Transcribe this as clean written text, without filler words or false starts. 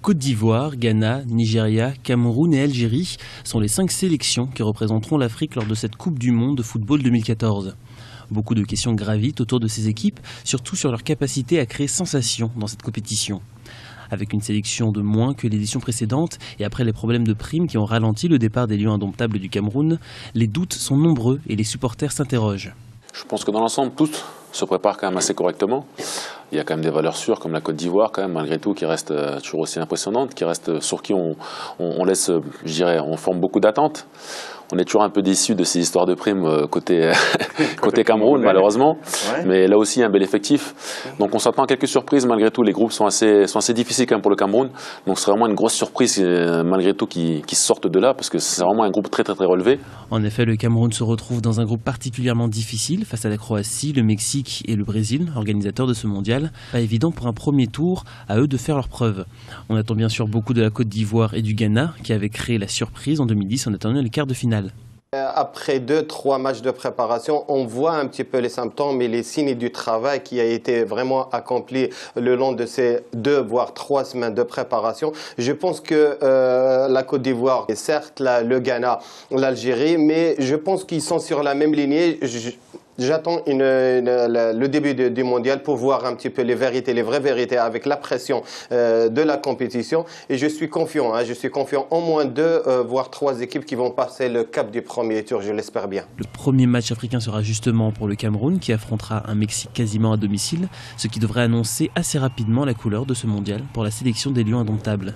Côte d'Ivoire, Ghana, Nigeria, Cameroun et Algérie sont les 5 sélections qui représenteront l'Afrique lors de cette Coupe du Monde de football 2014. Beaucoup de questions gravitent autour de ces équipes, surtout sur leur capacité à créer sensation dans cette compétition. Avec une sélection de moins que l'édition précédente et après les problèmes de primes qui ont ralenti le départ des Lions indomptables du Cameroun, les doutes sont nombreux et les supporters s'interrogent. Je pense que dans l'ensemble, toutes se préparent quand même assez correctement. Il y a quand même des valeurs sûres comme la Côte d'Ivoire, quand même, malgré tout, qui reste toujours aussi impressionnante, sur qui on laisse, je dirais, on forme beaucoup d'attentes. On est toujours un peu déçus de ces histoires de primes côté Cameroun, malheureusement. Ouais. Mais là aussi, un bel effectif. Donc on s'attend à quelques surprises, malgré tout. Les groupes sont assez difficiles quand même pour le Cameroun. Donc c'est vraiment une grosse surprise, malgré tout, qui sortent de là, parce que c'est vraiment un groupe très relevé. En effet, le Cameroun se retrouve dans un groupe particulièrement difficile face à la Croatie, le Mexique et le Brésil, organisateurs de ce mondial. Pas évident pour un premier tour, à eux de faire leurs preuves. On attend bien sûr beaucoup de la Côte d'Ivoire et du Ghana, qui avaient créé la surprise en 2010 en attendant les quarts de finale. Après 2-3 matchs de préparation, on voit un petit peu les symptômes et les signes du travail qui a été vraiment accompli le long de ces 2 voire 3 semaines de préparation. Je pense que la Côte d'Ivoire, certes le l'Algérie, mais je pense qu'ils sont sur la même lignée. J'attends le début du mondial pour voir un petit peu les vérités, les vraies vérités avec la pression de la compétition. Et je suis confiant, je suis confiant au moins 2 voire 3 équipes qui vont passer le cap du premier tour, je l'espère bien. Le premier match africain sera justement pour le Cameroun qui affrontera un Mexique quasiment à domicile, ce qui devrait annoncer assez rapidement la couleur de ce mondial pour la sélection des Lions indomptables.